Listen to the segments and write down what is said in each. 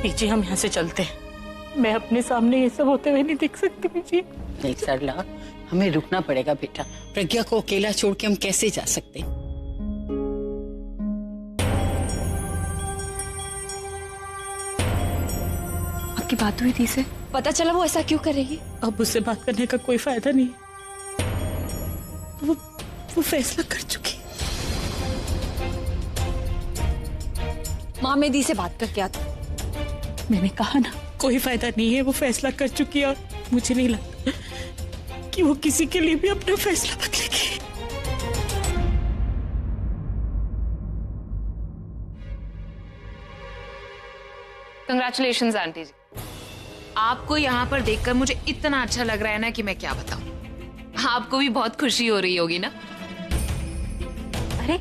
पीछे हम यहाँ से चलते हैं। मैं अपने सामने ये सब होते हुए नहीं देख सकती पीछे। नहीं सरला, हमें रुकना पड़ेगा बेटा। प्रज्ञा को अकेला छोड़ के हम कैसे जा सकते? आपकी बात हुई थी से? पता चला वो ऐसा क्यों करेगी? अब उससे बात करने का कोई फायदा नहीं है। वो फैसला कर चुकी। माँ में दी से बात करके आती। मैंने कहा ना, कोई फायदा नहीं है। वो फैसला कर चुकी है और मुझे नहीं लगता कि वो किसी के लिए भी अपना फैसला बदलेगी। कंग्रेचुलेशंस आंटी जी। आपको यहाँ पर देखकर मुझे इतना अच्छा लग रहा है ना कि मैं क्या बताऊं। आपको भी बहुत खुशी हो रही होगी ना? अरे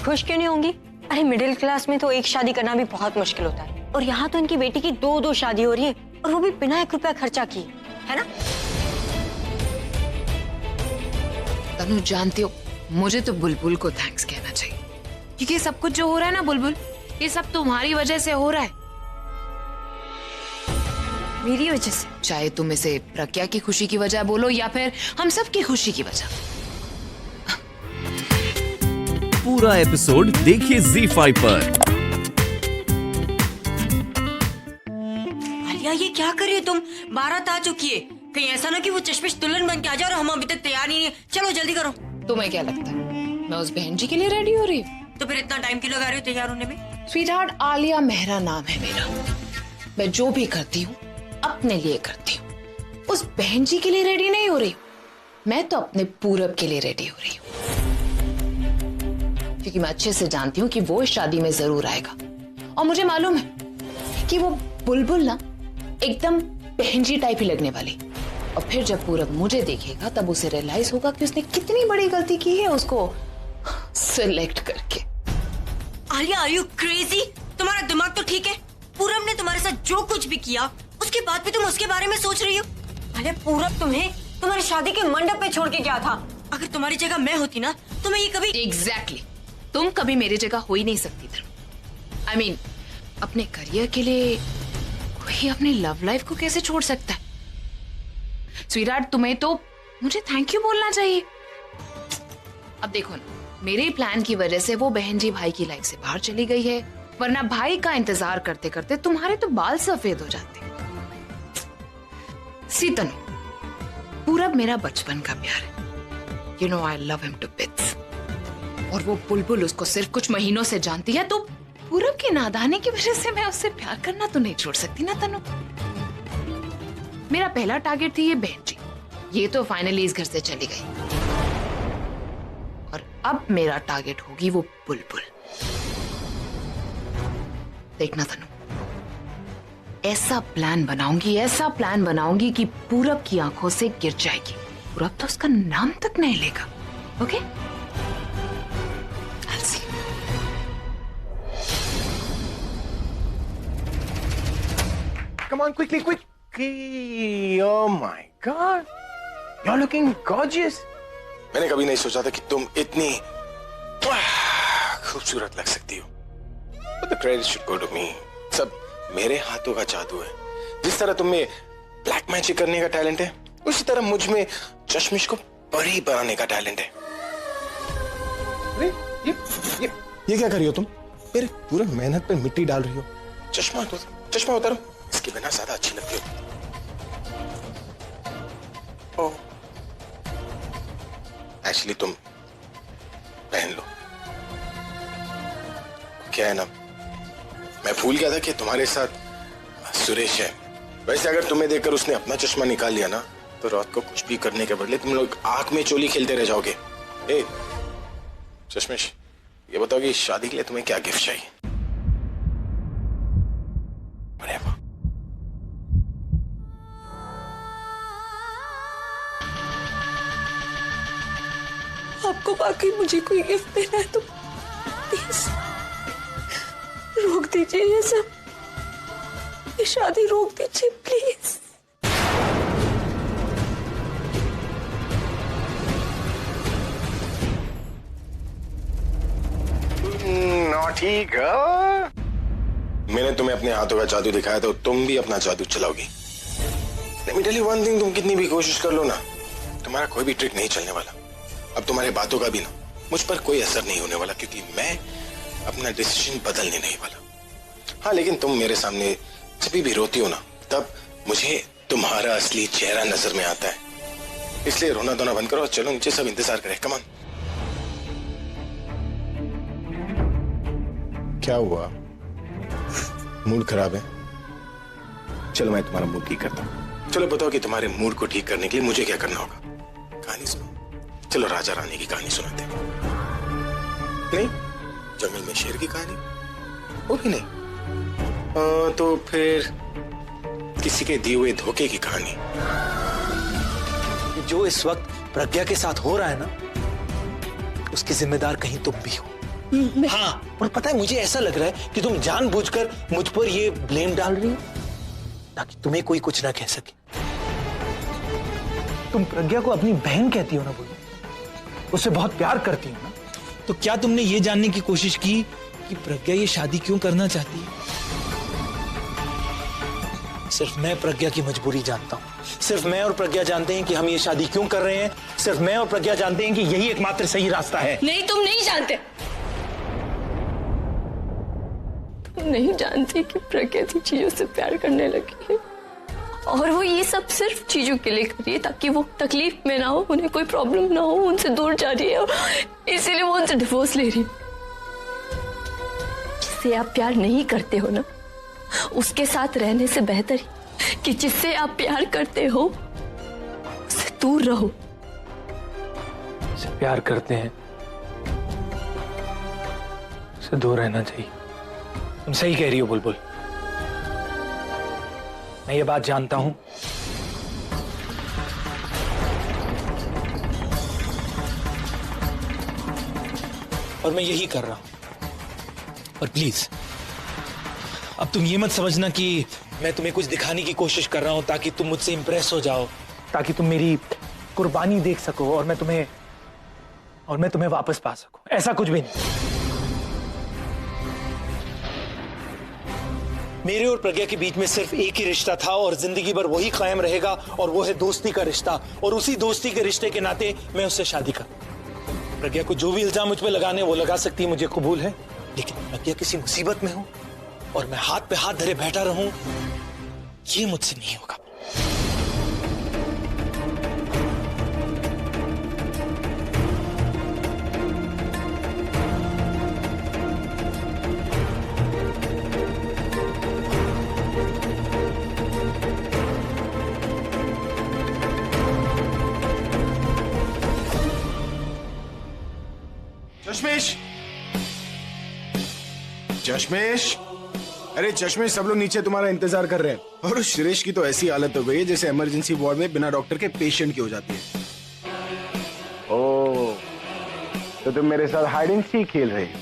खुश क्यों नहीं होंगी? अरे मिडिल क्लास में तो एक शादी करना भी बहुत मुश्किल होता है, और यहाँ तो इनकी बेटी की दो शादी हो रही है, और वो भी बिना 1 रुपया खर्चा किए, है ना? तनु जानते हो, मुझे तो बुलबुल को थैंक्स कहना चाहिए, क्योंकि सब कुछ जो हो रहा है ना बुलबुल, ये सब तुम्हारी वजह से हो रहा है। मेरी वजह से? चाहे तुम इसे प्रज्ञा की खुशी की वजह बोलो या फिर हम सब की खुशी की वजह। पूरा एपिसोड देखिए ZEE5 पर। आलिया, ये क्या कर रही हो तुम? 12 आ चुकी है। कहीं ऐसा ना कि वो चश्मिश दुल्हन बन के आ जाए और हम अभी तक तैयार नहीं है। चलो जल्दी करो। तुम्हें क्या लगता है मैं उस बहन जी के लिए रेडी हो रही हूँ? तो फिर इतना टाइम क्यों लगा रही हो तैयार होने में? स्वीटहार्ट, आलिया मेहरा नाम है मेरा। मैं जो भी करती हूँ अपने लिए करती हूँ। उस बहन जी के लिए रेडी नहीं हो रही हूँ। मैं तो अपने पूरब के लिए रेडी हो रही हूँ, क्योंकि मैं अच्छे से जानती हूँ कि वो इस शादी में जरूर आएगा। और मुझे मालूम है कि वो बुलबुल ना एकदम बहन जी टाइप ही लगने वाली। और फिर जब पूरब मुझे देखेगा तब उसे रियलाइज होगा कि उसने कितनी बड़ी गलती की है उसको सिलेक्ट करके। Alia, are you crazy? तुम्हारा दिमाग तो ठीक है? पूरब ने तुम्हारे साथ जो कुछ भी किया, उसके बाद भी तुम उसके बारे में सोच रही हो? अरे पूरब तुम्हें तुम्हारी शादी के मंडप पे छोड़ के गया था। अगर तुम्हारी जगह मैं होती ना तो मैं ये कभी... Exactly. तुम कभी मेरी जगह हो ही नहीं सकती थी। I mean, अपने करियर के लिए कोई अपनी लव लाइफ को कैसे छोड़ सकता है? स्वीटहार्ट, तुम्हें तो मुझे थैंक यू बोलना चाहिए। अब देखो ना, मेरे प्लान की वजह से वो बहन जी भाई की लाइफ से बाहर चली गई है, वरना भाई का इंतजार करते करते तुम्हारे तो बाल सफेद हो जाते। सीतनु, पूरब मेरा बचपन का प्यार है। You know I love him to bits. और वो बुलबुल उसको सिर्फ कुछ महीनों से जानती है, तो पूरब की नादानी की वजह से मैं उससे प्यार करना तो नहीं छोड़ सकती ना तनु। मेरा पहला टारगेट थी ये बहन जी, ये तो फाइनली इस घर से चली गई। और अब मेरा टारगेट होगी वो बुलबुल। देखना तनु, ऐसा प्लान बनाऊंगी कि पूरब की आंखों से गिर जाएगी। पूरब तो उसका नाम तक नहीं लेगा। Okay? I'll see. Come on, quickly. Oh my God, you're looking gorgeous. मैंने कभी नहीं सोचा था कि तुम इतनी खूबसूरत लग सकती हो। But the credit should go to me. सब मेरे हाथों का जादू है। जिस तरह तुम में ब्लैक मैजिक करने का टैलेंट है, उसी तरह मुझ में चश्मिश को परी बनाने का टैलेंट है। ये क्या कर रही हो तुम? मेरे पूरे मेहनत पर मिट्टी डाल रही हो। चश्मा उतारो, इसके बिना ज्यादा अच्छी लगती हो। ओह, एक्चुअली तुम पहन लो। क्या है ना, मैं भूल गया था कि तुम्हारे साथ सुरेश है। वैसे अगर तुम्हें देखकर उसने अपना चश्मा निकाल लिया ना, तो रात को कुछ भी करने के बदले तुम लोग आंख में चोली खेलते रह जाओगे। ए, चश्मिश, ये बताओ कि शादी के लिए तुम्हें क्या गिफ्ट चाहिए? अरे वाह, आपको वाकई मुझे कोई गिफ्ट देना है तो प्लीज रोक दीजिए ये सब। ये शादी रोक दीजिए प्लीज। नॉटी गर्ल, मैंने तुम्हें अपने हाथों का जादू दिखाया तो तुम भी अपना जादू चलाओगी। Let me tell you one thing, तुम कितनी भी कोशिश कर लो ना, तुम्हारा कोई भी ट्रिक नहीं चलने वाला। अब तुम्हारे बातों का भी ना मुझ पर कोई असर नहीं होने वाला, क्योंकि मैं अपना डिसीजन बदलने नहीं वाला। हाँ, लेकिन तुम मेरे सामने जब भी रोती हो ना, तब मुझे तुम्हारा असली चेहरा नजर में आता है। इसलिए रोना धोना बंद करो, चलो नीचे सब इंतजार करें। Come on. क्या हुआ? मूड खराब है? चलो मैं तुम्हारा मूड ठीक करता हूँ। चलो बताओ कि तुम्हारे मूड को ठीक करने के लिए मुझे क्या करना होगा। कहानी सुनो। चलो राजा रानी की कहानी सुनाते हैं। नहीं, जंगल में शेर की कहानी? वो भी नहीं। तो फिर किसी के दिए हुए धोखे की कहानी? जो इस वक्त प्रज्ञा के साथ हो रहा है ना, उसकी जिम्मेदार कहीं तुम भी हो। हाँ, और पता है मुझे ऐसा लग रहा है कि तुम जानबूझकर मुझ पर ये ब्लेम डाल रही हो ताकि तुम्हें कोई कुछ ना कह सके। तुम प्रज्ञा को अपनी बहन कहती हो ना, बोलो उससे बहुत प्यार करती हो ना, तो क्या तुमने ये जानने की कोशिश की कि प्रज्ञा ये शादी क्यों करना चाहती है? सिर्फ मैं प्रज्ञा की मजबूरी जानता हूं। सिर्फ मैं और प्रज्ञा जानते हैं कि हम ये शादी क्यों कर रहे हैं। सिर्फ मैं और प्रज्ञा जानते हैं कि यही एकमात्र सही रास्ता है। नहीं, तुम नहीं जानते। तुम नहीं जानते कि प्रज्ञा चीजों से प्यार करने लगी है, और वो ये सब सिर्फ चीजों के लिए कर रही है ताकि वो तकलीफ में ना हो, उन्हें कोई प्रॉब्लम ना हो, उनसे दूर जा रही है, इसीलिए वो उनसे डिवोर्स ले रही है। जिससे आप प्यार नहीं करते हो ना, उसके साथ रहने से बेहतर है कि जिससे आप प्यार करते हो उससे दूर रहो। जिससे प्यार करते हैं उससे दूर रहना चाहिए। तुम सही कह रही हो बुलबुल, मैं ये बात जानता हूं। और मैं यही कर रहा हूं। और प्लीज अब तुम ये मत समझना कि मैं तुम्हें कुछ दिखाने की कोशिश कर रहा हूं ताकि तुम मुझसे इंप्रेस हो जाओ, ताकि तुम मेरी कुर्बानी देख सको और मैं तुम्हें वापस पा सकूं। ऐसा कुछ भी नहीं। मेरे और प्रज्ञा के बीच में सिर्फ एक ही रिश्ता था और जिंदगी भर वही कायम रहेगा, और वो है दोस्ती का रिश्ता। और उसी दोस्ती के रिश्ते के नाते मैं उससे शादी करूं। प्रज्ञा को जो भी इल्जाम मुझ पे लगाने वो लगा सकती है, मुझे कबूल है, लेकिन प्रज्ञा किसी मुसीबत में हो और मैं हाथ पे हाथ धरे बैठा रहूं, ये मुझसे नहीं होगा। चश्मेश, चश्मेश, अरे चश्मेश, सब लोग नीचे तुम्हारा इंतजार कर रहे हैं। और सुरेश की तो ऐसी हालत हो गई है जैसे इमरजेंसी वार्ड में बिना डॉक्टर के पेशेंट की हो जाती है। ओह, तो तुम मेरे साथ हाइड एंड सीक खेल रहे हो?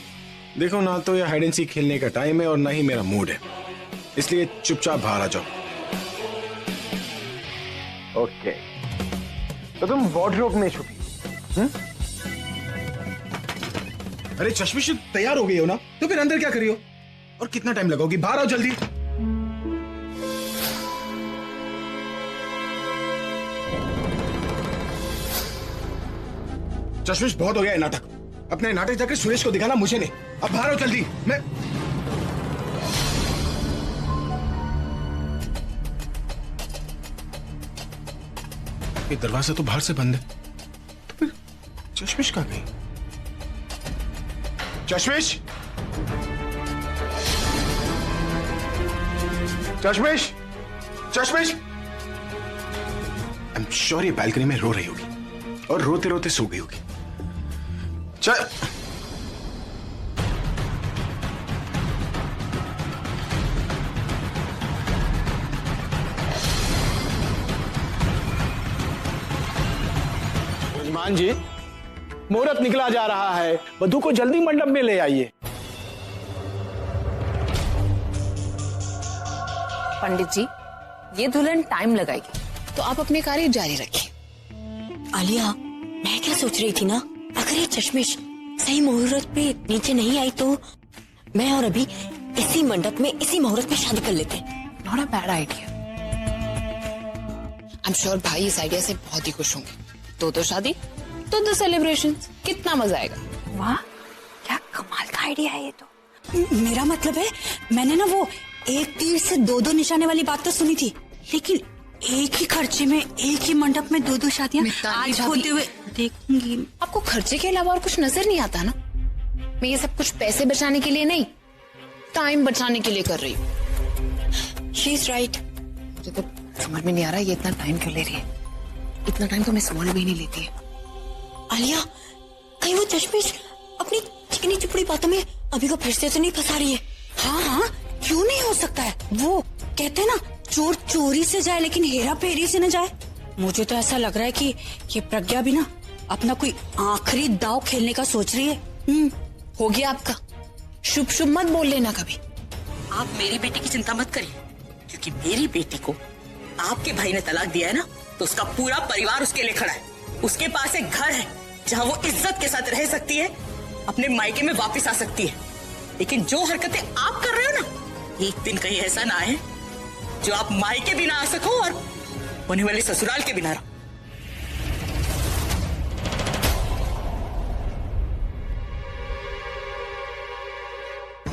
देखो ना, तो ये हाइड एंड सीक खेलने का टाइम है और ना ही मेरा मूड है, इसलिए चुपचाप बाहर आ जाओ। ओके, तो तुम वार्डरोब में छुपी? अरे चश्मेश, तैयार हो गई हो ना, तो फिर अंदर क्या करी हो? और कितना टाइम लगाओगी? बाहर आओ जल्दी। चश्मेश, बहुत हो गया है नाटक। अपने नाटक जाकर सुरेश को दिखाना, मुझे नहीं। अब बाहर आओ जल्दी। ये दरवाजा तो बाहर से बंद है, तो फिर चश्मेश कहाँ गई? चश्मेश, चश्मेश, चश्मेश। आई एम श्योर ये बालकनी में रो रही होगी और रोते रोते सो गई होगी। चल, यजमान जी, मुहूर्त निकला जा रहा है, वधू को जल्दी मंडप में ले आइए। पंडित जी, ये दुल्हन टाइम लगाएगी, तो आप अपने कार्य जारी रखिए। आलिया, मैं क्या सोच रही थी ना, अगर ये चश्मेश सही मुहूर्त पे नीचे नहीं आई तो मैं और अभी इसी मंडप में इसी मुहूर्त में शादी कर लेते हैं। Not a bad idea. I am sure भाई इस आइडिया से बहुत ही खुश होंगे। तो शादी तो सेलिब्रेशन, कितना मजा आएगा। वाह, क्या कमाल का आइडिया है ये तो। मेरा मतलब है, मैंने ना वो एक तीर से दो निशाने वाली बात तो सुनी थी, लेकिन एक ही खर्चे में एक ही मंडप में दो शादियां आज होते हुए देखूंगी। आपको खर्चे के अलावा और कुछ नजर नहीं आता ना? मैं ये सब कुछ पैसे बचाने के लिए नहीं, टाइम बचाने के लिए कर रही हूँ। She is right. मुझे तो समझ में नहीं आ रहा ये इतना टाइम क्यों ले रही है। इतना टाइम तो मैं समझ भी नहीं लेती है। आलिया, कहीं वो चश्मिश अपनी चिकनी चुपड़ी बातों में अभी को फिर से तो नहीं फंसा रही है? हाँ, क्यों नहीं हो सकता है। वो कहते हैं ना, चोर चोरी से जाए लेकिन हेरा फेरी से न जाए। मुझे तो ऐसा लग रहा है कि ये प्रज्ञा भी ना अपना कोई आखिरी दाव खेलने का सोच रही है। हो गया आपका। शुभ शुभ मत बोल लेना कभी। आप मेरी बेटी की चिंता मत करिए, क्योंकि मेरी बेटी को आपके भाई ने तलाक दिया है ना, तो उसका पूरा परिवार उसके लिए खड़ा है। उसके पास एक घर है जहाँ वो इज्जत के साथ रह सकती है, अपने मायके में वापस आ सकती है। लेकिन जो हरकतें आप कर रहे हो ना, एक दिन कहीं ऐसा ना आए जो आप मायके भी ना आ सको और होने वाले ससुराल के भी ना रहो।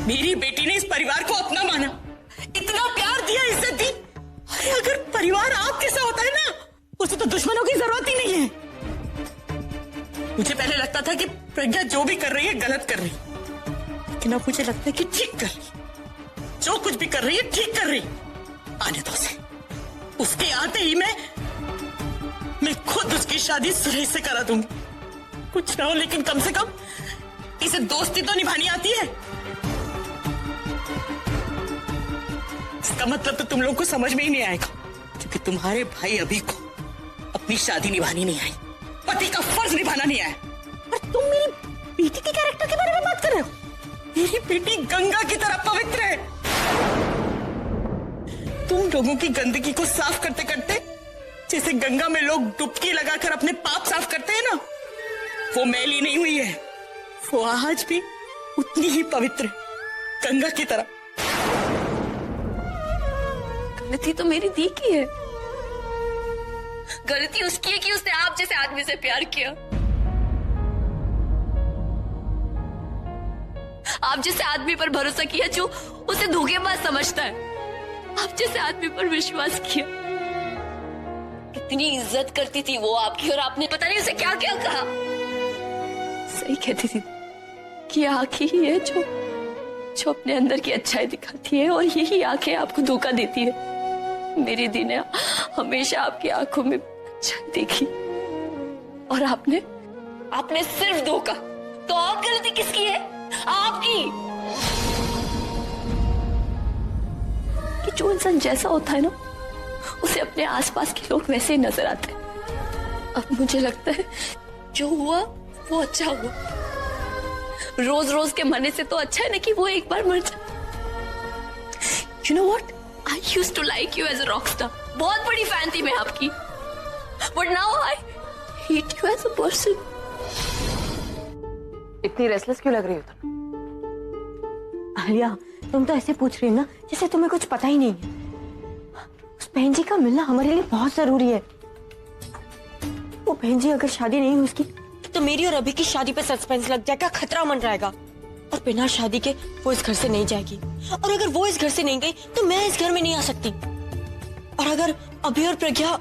मेरी बेटी ने इस परिवार को अपना माना, इतना प्यार दिया, इज्जत दी। अरे अगर परिवार आपके साथ होता है ना, उसे तो दुश्मनों की जरूरत ही नहीं है। मुझे पहले लगता था कि प्रज्ञा जो भी कर रही है गलत कर रही है, लेकिन अब मुझे लगता है कि ठीक कर रही है। जो कुछ भी कर रही है ठीक कर रही है। आने दो उसे, उसके आते ही मैं खुद उसकी शादी सुरेश से करा दूंगी। कुछ ना हो, लेकिन कम से कम इसे दोस्ती तो निभानी आती है। इसका मतलब तो तुम लोगों को समझ में ही नहीं आएगा, क्योंकि तुम्हारे भाई अभी को अपनी शादी निभानी नहीं आई, पति का फर्ज निभाना नहीं आया। और तुम मेरी बेटी के कैरेक्टर के बारे में बात कर रहे हो? मेरी बेटी गंगा की तरह पवित्र है। तुम लोगों की गंदगी को साफ करते करते जैसे गंगा में लोग डुबकी लगाकर अपने पाप साफ करते हैं ना, वो मैली नहीं हुई है। वो आज भी उतनी ही पवित्र है, गंगा की तरह। गलती तो मेरी दी की है। गलती उसकी है कि उसने आप जैसे आदमी से प्यार किया। आप जैसे आदमी पर भरोसा किया जो उसे धोखेबाज समझता है। आप जैसे आदमी पर विश्वास किया। कितनी इज्जत करती थी वो आपकी, और आपने पता नहीं उसे क्या क्या कहा। सही कहती थी कि आंखें ही है जो अपने अंदर की अच्छाई दिखाती है, और यही आंखें आपको धोखा देती है। मेरी दी ने हमेशा आपकी आंखों में अच्छाई देखी, और आपने सिर्फ धोखा। तो आप गलती किसकी है? आपकी। कि जो इंसान जैसा होता है ना, उसे अपने आसपास के लोग वैसे ही नजर आते हैं। अब मुझे लगता है जो हुआ वो अच्छा हुआ। रोज रोज के मरने से तो अच्छा है ना कि वो एक बार मर जाए। You know what? I used to like you as a rock star. बहुत बड़ी फैन थी मैं आपकी। But now I hate you as a person. इतनी रेस्टलेस क्यों लग रही हो तुम? आलिया, तुम तो ऐसे पूछ रही हो ना जैसे तुम्हें कुछ पता ही नहीं है। उस बहन जी का मिलना हमारे लिए बहुत जरूरी है। वो बहन जी अगर शादी नहीं हुई उसकी, तो मेरी और अभी की शादी पे सस्पेंस लग जाएगा, खतरा मंडराएगा। और बिना शादी के वो इस घर से नहीं जाएगी, और अगर वो इस घर से नहीं गई तो मैं इस घर में नहीं आ सकती। और अगर अभी और प्रज्ञा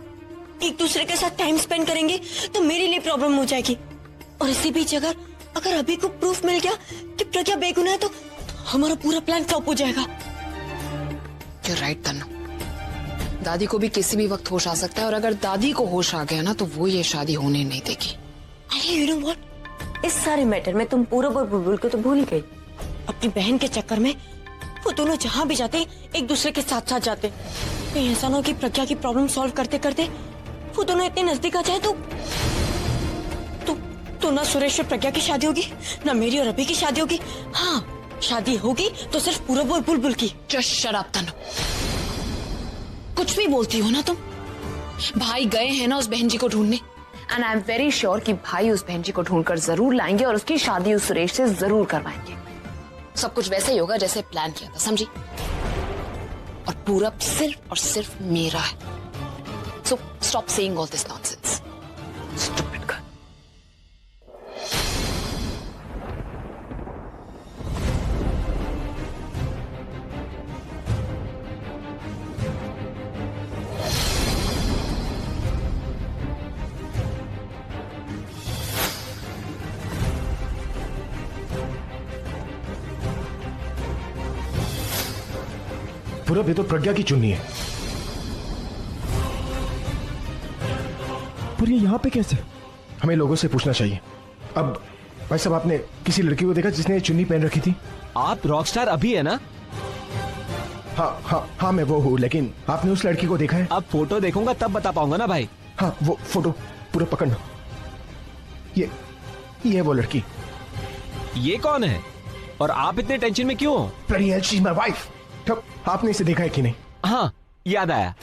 एक दूसरे के साथ टाइम स्पेंड करेंगे तो मेरे लिए प्रॉब्लम हो जाएगी। और इसी बीच अगर अभी को प्रूफ मिल गया कि प्रज्ञा बेगुनाह है तो हमारा पूरा प्लान फ्लॉप हो जाएगा। You're right, Tannu. दादी को भी किसी भी वक्त होश आ सकता है, और अगर दादी को होश आ गया ना तो वो ये शादी होने नहीं देगी। अरे you know what? इस सारे मैटर में तुम पूरब और बुलबुल को तो भूल ही गई। अपनी बहन के चक्कर में वो दोनों जहां भी जाते एक दूसरे के साथ साथ जाते। कहीं ऐसा ना हो कि प्रज्ञा की प्रॉब्लम सॉल्व करते करते वो दोनों इतने नजदीक आ जाए तो ना सुरेश और प्रज्ञा की शादी होगी, ना मेरी और अभी की शादी होगी। हाँ, शादी होगी तो सिर्फ पूरब और बुलबुल की। Just shut up, Tannu. कुछ भी बोलती हो ना तुम। भाई गए हैं ना उस बहन जी को ढूंढने, and I am very sure कि भाई उस बहन जी को ढूंढकर जरूर लाएंगे और उसकी शादी उस सुरेश से जरूर करवाएंगे। सब कुछ वैसे ही होगा जैसे प्लान किया था, समझी? और पूरब सिर्फ और सिर्फ मेरा है। So stop saying all this nonsense. Stupid girl. पूरब, ये तो प्रज्ञा की चुन्नी है। पर ये यहाँ पे कैसे? हमें लोगों से पूछना चाहिए। अब भाई साहब, आपने किसी लड़की को देखा जिसने ये चुन्नी पहन रखी थी? आप रॉकस्टार अभी है ना? हाँ, मैं वो हूँ, लेकिन आपने उस लड़की को देखा है? अब फोटो देखूंगा तब बता पाऊंगा ना भाई। हाँ, वो फोटो पूरा पकड़ना। ये वो लड़की। ये कौन है और आप इतने टेंशन में क्यों हो? Bloody hell, she's my wife। तब आपने इसे देखा है कि नहीं? हाँ, याद आया।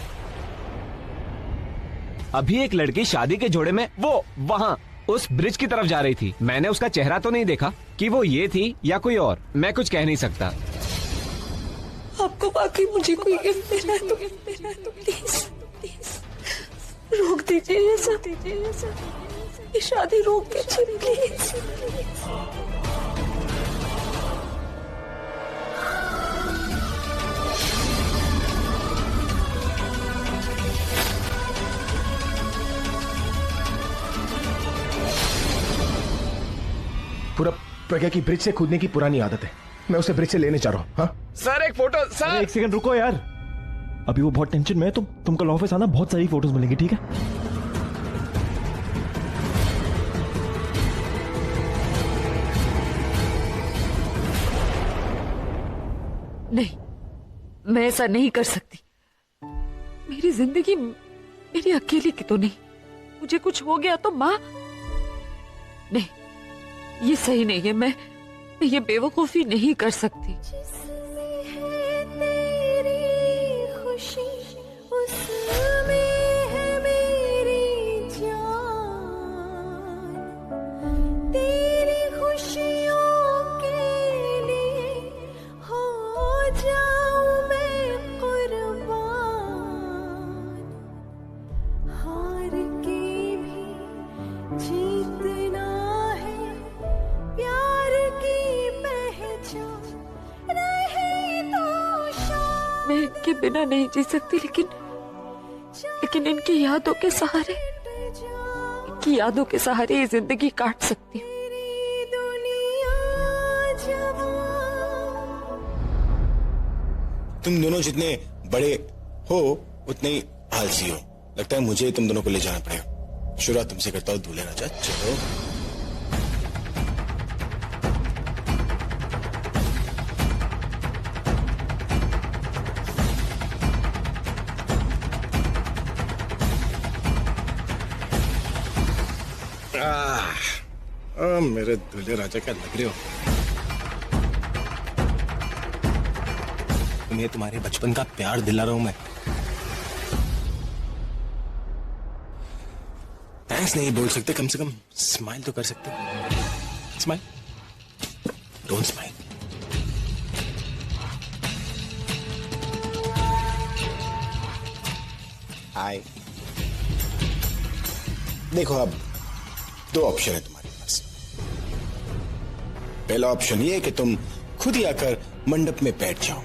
अभी एक लड़की शादी के जोड़े में वो वहाँ उस ब्रिज की तरफ जा रही थी। मैंने उसका चेहरा तो नहीं देखा कि वो ये थी या कोई और, मैं कुछ कह नहीं सकता। आपको वाकई मुझे कोई गिफ्ट देना है तो प्लीज रोक दीजिए ये शादी रोक दीजिए प्लीज। पूरा प्रज्ञा की ब्रिज से कूदने की पुरानी आदत है। मैं उसे ब्रिज से लेने जा रहा हूँ। हाँ सर, एक फोटो। सर एक सेकंड रुको यार, अभी वो बहुत टेंशन में है। तुम कल ऑफिस आना, बहुत सारी फोटोज मिलेंगी, ठीक है? नहीं, मैं ऐसा नहीं कर सकती। मेरी जिंदगी मेरी अकेली की तो नहीं। मुझे कुछ हो गया तो माँ, नहीं, ये सही नहीं है। मैं ये बेवकूफी नहीं कर सकती। मैं इनके बिना नहीं जी सकती, लेकिन इनकी यादों के सहारे ये जिंदगी काट सकती हूँ। तुम दोनों जितने बड़े हो उतने ही आलसी हो। लगता है मुझे तुम दोनों को ले जाना पड़ेगा। शुरुआत तुमसे करता हूँ, दूल्हे राजा। चलो। मेरे दूल्हे राजा क्या लग रहे हो? तुम्हें तुम्हारे बचपन का प्यार दिला रहा हूं मैं। थैंक्स नहीं बोल सकते, कम से कम स्माइल तो कर सकते। Smile, don't smile. हाय। देखो, अब दो ऑप्शन है तुम्हारे पास। पहला ऑप्शन ये कि तुम खुद ही आकर मंडप में बैठ जाओ।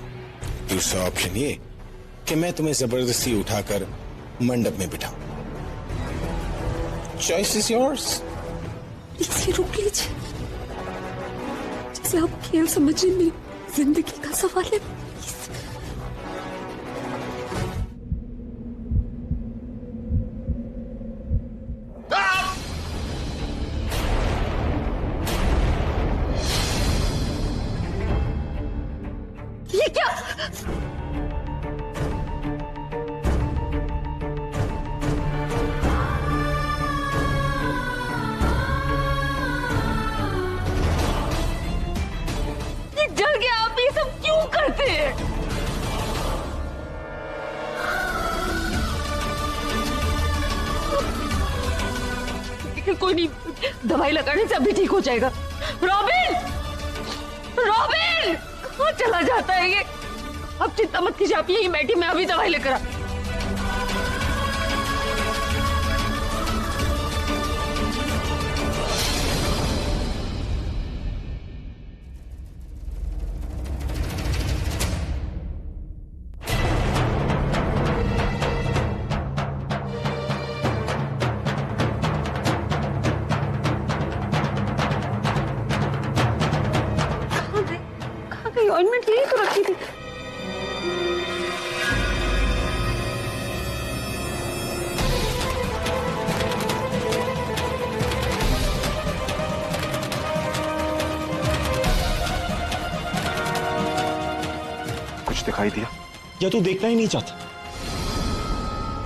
दूसरा ऑप्शन ये कि मैं तुम्हें जबरदस्ती उठाकर मंडप में बिठाऊं। Choice is yours. प्लीज रुक लीजिए। जैसे आप खेल समझिए, मेरी जिंदगी का सवाल है। ये क्या? ये डर गया, आप ये सब क्यों करते हैं? कोई नहीं, दवाई लगाने से अभी ठीक हो जाएगा। रॉबिन, रॉबिन कहाँ चला जाता है ये? अब चिंता मत कीजिए, आप यहीं बैठी, मैं अभी दवाई लेकर आ। ऑइंटमेंट यही तो रखी थी। कुछ दिखाई दिया या तू देखना ही नहीं चाहता?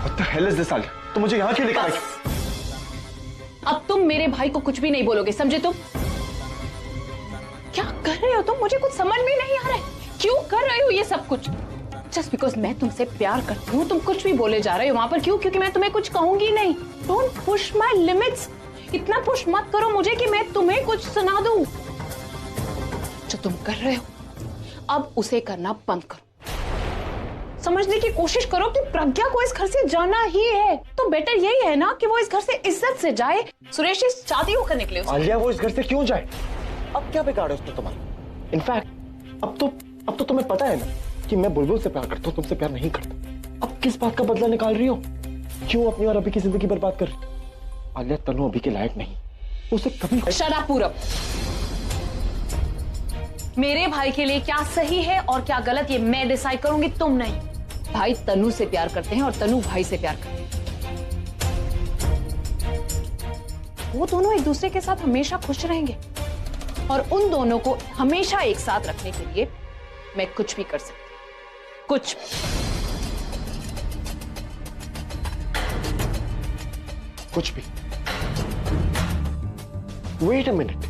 What the hell is this, Alia? तुम मुझे यहाँ क्यों लेकर आई? अब तुम मेरे भाई को कुछ भी नहीं बोलोगे, समझे तुम? क्या कर रहे हो तुम? मुझे कुछ समझ में नहीं आ रहा है, क्यों कर रहे हो ये सब कुछ? जस्ट बिकॉज मैं तुमसे प्यार करती हूँ तुम कुछ भी बोले जा रहे हो वहां पर, क्यों? क्योंकि मैं तुम्हें कुछ कहूंगी नहीं। डोंट पुश माई लिमिट्स, इतना पुश मत करो मुझे कि मैं तुम्हें कुछ सुना दूं। जो तुम कर रहे हो अब उसे करना बंद करो, समझने की कोशिश करो कि प्रज्ञा को इस घर से जाना ही है, तो बेटर यही है ना कि वो इस घर से इज्जत से जाए। सुरेश इस शादी को करने के लिए आलिया वो इस घर से क्यों जाए? अब क्या बिगाड़ा उसने तुम्हारा? इनफैक्ट अब तो तुम्हें पता है ना कि मैं बुलबुल से प्यार करता हूँ, तुमसे प्यार नहीं करता। अब किस बात का बदला निकाल रही हो? क्यों अपनी और अभी की जिंदगी बर्बाद कर रही हो? आलिया तनु अभी के लायक नहीं, उसे कभी। शट अप पूरब, मेरे भाई के लिए क्या सही है और क्या गलत ये मैं डिसाइड करूंगी, तुम नहीं। भाई तनु से प्यार करते हैं और तनु भाई से प्यार करते हैं, वो दोनों एक दूसरे के साथ हमेशा खुश रहेंगे और उन दोनों को हमेशा एक साथ रखने के लिए मैं कुछ भी कर सकती हूं, कुछ। कुछ भी? वेट अ मिनट,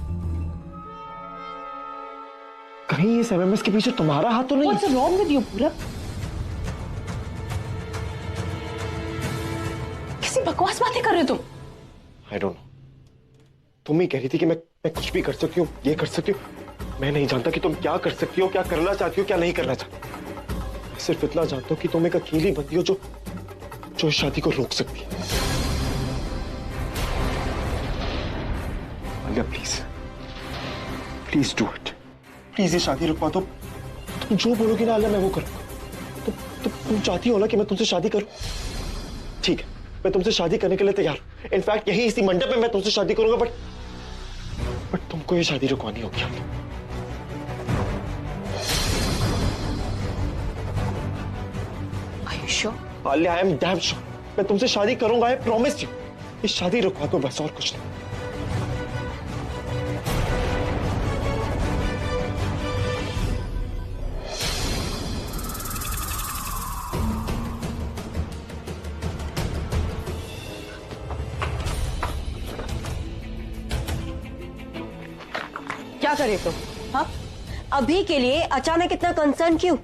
कहीं इस एमएमएस के पीछे तुम्हारा हाथ तो नहीं? What's wrong with you, पूरब? किसी बकवास बातें कर रहे हो तुम? I don't know. तुम ही कह रही थी कि मैं कुछ भी कर सकती हूँ, ये कर सकती हूँ। मैं नहीं जानता कि तुम क्या कर सकती हो, क्या करना चाहती हो, क्या नहीं करना चाहती। मैं सिर्फ इतना जानता हूँ कि तुम एक अकेली बंदी हो जो इस शादी को रोक सकती है। Alia please, please do it. Please ये शादी रुकवा दो। तुम जो बोलोगी ना आलिया मैं वो करूंगा। तुम चाहती हो ना कि मैं तुमसे शादी करूं? ठीक है, मैं तुमसे शादी करने के लिए तैयार हूं। इनफैक्ट यही इसी मंडप में मैं तुमसे शादी करूंगा, बट तुमको ये शादी रुकवानी होगी। Are you sure? Alia, I am damn sure. मैं तुमसे शादी करूंगा, आई प्रॉमिस यू। ये शादी रुकवा दो बस, और कुछ नहीं। क्या करे तुम? हाँ, अभी के लिए अचानक इतना कंसर्न क्यों?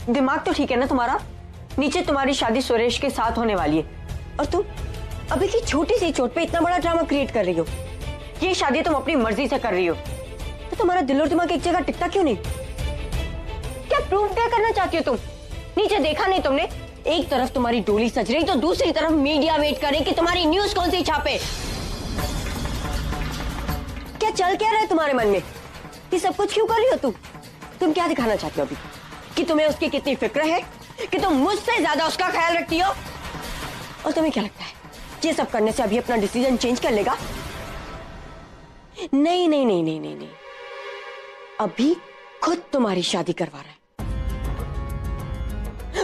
दिमाग तो ठीक है ना तुम्हारा? नीचे तुम्हारी शादी सुरेश के साथ होने वाली है और तुम अभी की छोटी सी चोट पे इतना बड़ा ड्रामा क्रिएट कर रही हो। ये शादी तुम अपनी मर्जी से कर रही हो, तो तुम्हारा दिल और दिमाग एक जगह टिकता क्यों नहीं? क्या प्रूव क्या करना चाहती हो तुम? नीचे देखा नहीं तुमने? एक तरफ तुम्हारी डोली सज रही तो दूसरी तरफ मीडिया वेट करे कि तुम्हारी न्यूज कौन सी छापे। क्या चल क्या रहा है तुम्हारे मन में? ये सब कुछ क्यों कर रही हो तुम क्या दिखाना चाहती हो अभी? कि तुम्हें उसकी कितनी फिक्र है, कि तुम मुझसे ज्यादा उसका ख्याल रखती हो? और तुम्हें क्या लगता है ये सब करने से अभी अपना डिसीजन चेंज कर लेगा? नहीं नहीं नहीं नहीं नहीं नहीं, अभी खुद तुम्हारी शादी करवा रहा है।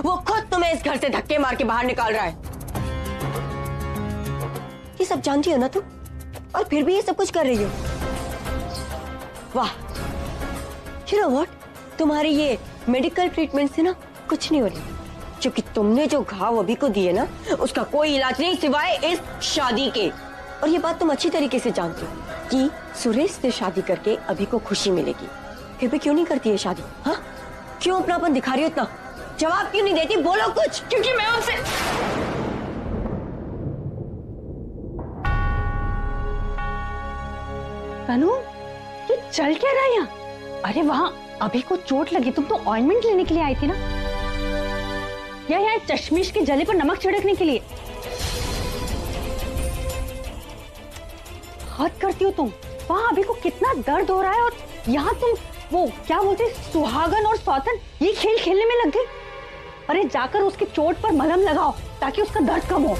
वो खुद तुम्हें इस घर से धक्के मार के बाहर निकाल रहा है। ये सब जानती हो ना तुम, और फिर भी ये सब कुछ कर रही हो। वाह, you know what? तुम्हारी ये मेडिकल ट्रीटमेंट से ना कुछ नहीं हो रही, क्योंकि तुमने जो घाव अभी को दिए ना उसका कोई इलाज नहीं सिवाय इस शादी के। और ये बात तुम अच्छी तरीके से जानती हो कि सुरेश से शादी करके अभी को खुशी मिलेगी, फिर भी क्यों नहीं करती है शादी? हाँ, क्यों अपनापन दिखा रही हो इतना? जवाब क्यों नहीं देती? बोलो कुछ। क्योंकि मैं उनसे तनु, ये चल क्या रहा है यहाँ? अरे वहाँ अभी को चोट लगी, तुम तो ऑइंटमेंट लेने के लिए आई थी ना, या यहाँ चश्मिश के जले पर नमक छिड़कने के लिए? हद करती हो तुम। वहाँ अभी को कितना दर्द हो रहा है और यहाँ तुम वो क्या बोलते हैं, सुहागन और सौतन, ये खेल खेलने में लग गई। अरे जाकर उसकी चोट पर मलहम लगाओ ताकि उसका दर्द कम हो।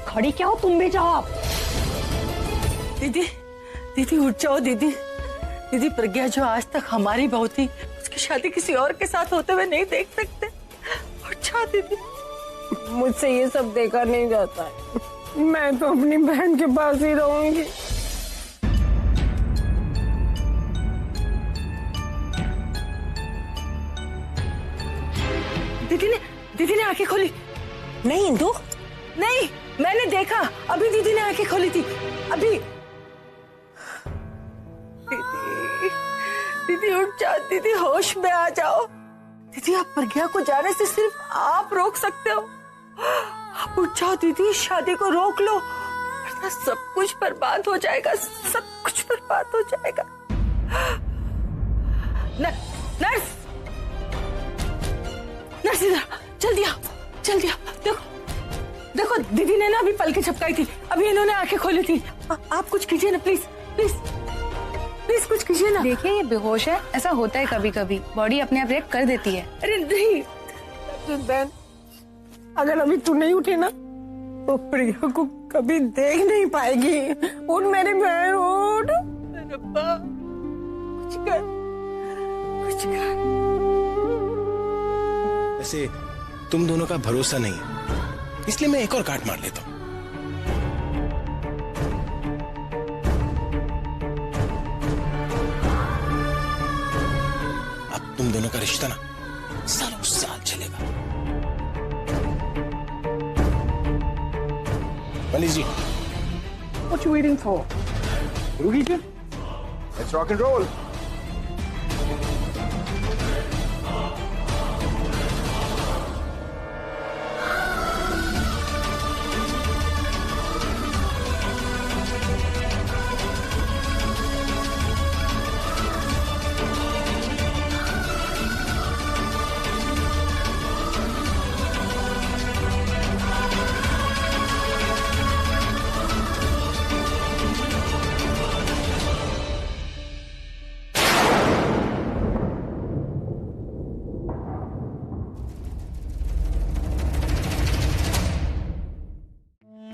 खड़ी क्या हो, तुम भी जाओ। आप दीदी, दीदी उठ जाओ दीदी। दीदी प्रज्ञा जो आज तक हमारी बहू थी, उसकी शादी किसी और के साथ होते हुए नहीं देख सकते। उठ जाओ दीदी। मुझसे ये सब देखा नहीं जाता है, मैं तो अपनी बहन के पास ही रहूंगी। दीदी ने आंखें खोली। नहीं इंदु, नहीं, मैंने देखा, अभी दीदी ने आंखें खोली थी, अभी। दीदी, दीदी उठ जाओ दीदी, होश में आ जाओ। दीदी आप प्रज्ञा को जाने से सिर्फ आप रोक सकते हो। आप उठ जाओ दीदी, शादी को रोक लो, वरना सब कुछ बर्बाद हो जाएगा, सब कुछ बर्बाद हो जाएगा। नर्स, नर्स इधर, जल्दी आओ, जल्दी आओ। देखो देखो, दीदी ने ना अभी पलकें झपकाई थी, अभी इन्होंने आंखें खोली थी। आप कुछ कीजिए ना प्लीज, प्लीज प्लीज कुछ कीजिए ना। देखिए ये बेहोश है, ऐसा होता है कभी कभी, बॉडी अपने आप रिएक्ट कर देती है। अरे नहीं बहन, अगर अभी तू नहीं उठी ना तो प्रिया को कभी देख नहीं पाएगी। उठ मेरी बहन, उठ। रब्बा कुछ कर, कुछ कर। वैसे तुम दोनों का भरोसा नहीं है, इसलिए मैं एक और काट मार लेता हूं। अब तुम दोनों का रिश्ता ना सालों साल चलेगा। पंडित जी, What you waiting for? शुरू कीजिए। Let's rock and roll.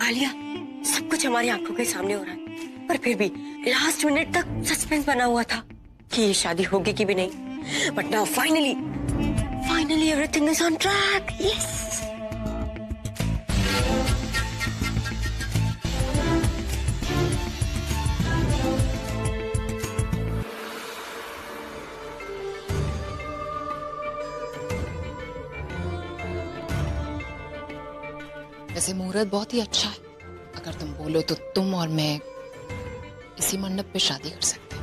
Alia, सब कुछ हमारी आंखों के सामने हो रहा है, पर फिर भी लास्ट मिनट तक सस्पेंस बना हुआ था कि ये शादी होगी कि भी नहीं। But now finally everything is on track. Yes. वैसे मुहूर्त बहुत ही अच्छा है, अगर तुम बोलो तो तुम और मैं इसी मंडप पे शादी कर सकते हैं।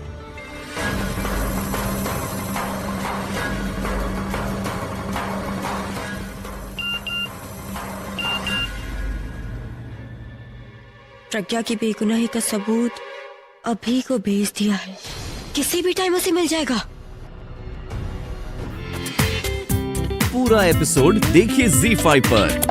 प्रज्ञा की बेगुनाही का सबूत अभी को भेज दिया है, किसी भी टाइम उसे मिल जाएगा। पूरा एपिसोड देखिए ZEE5 पर।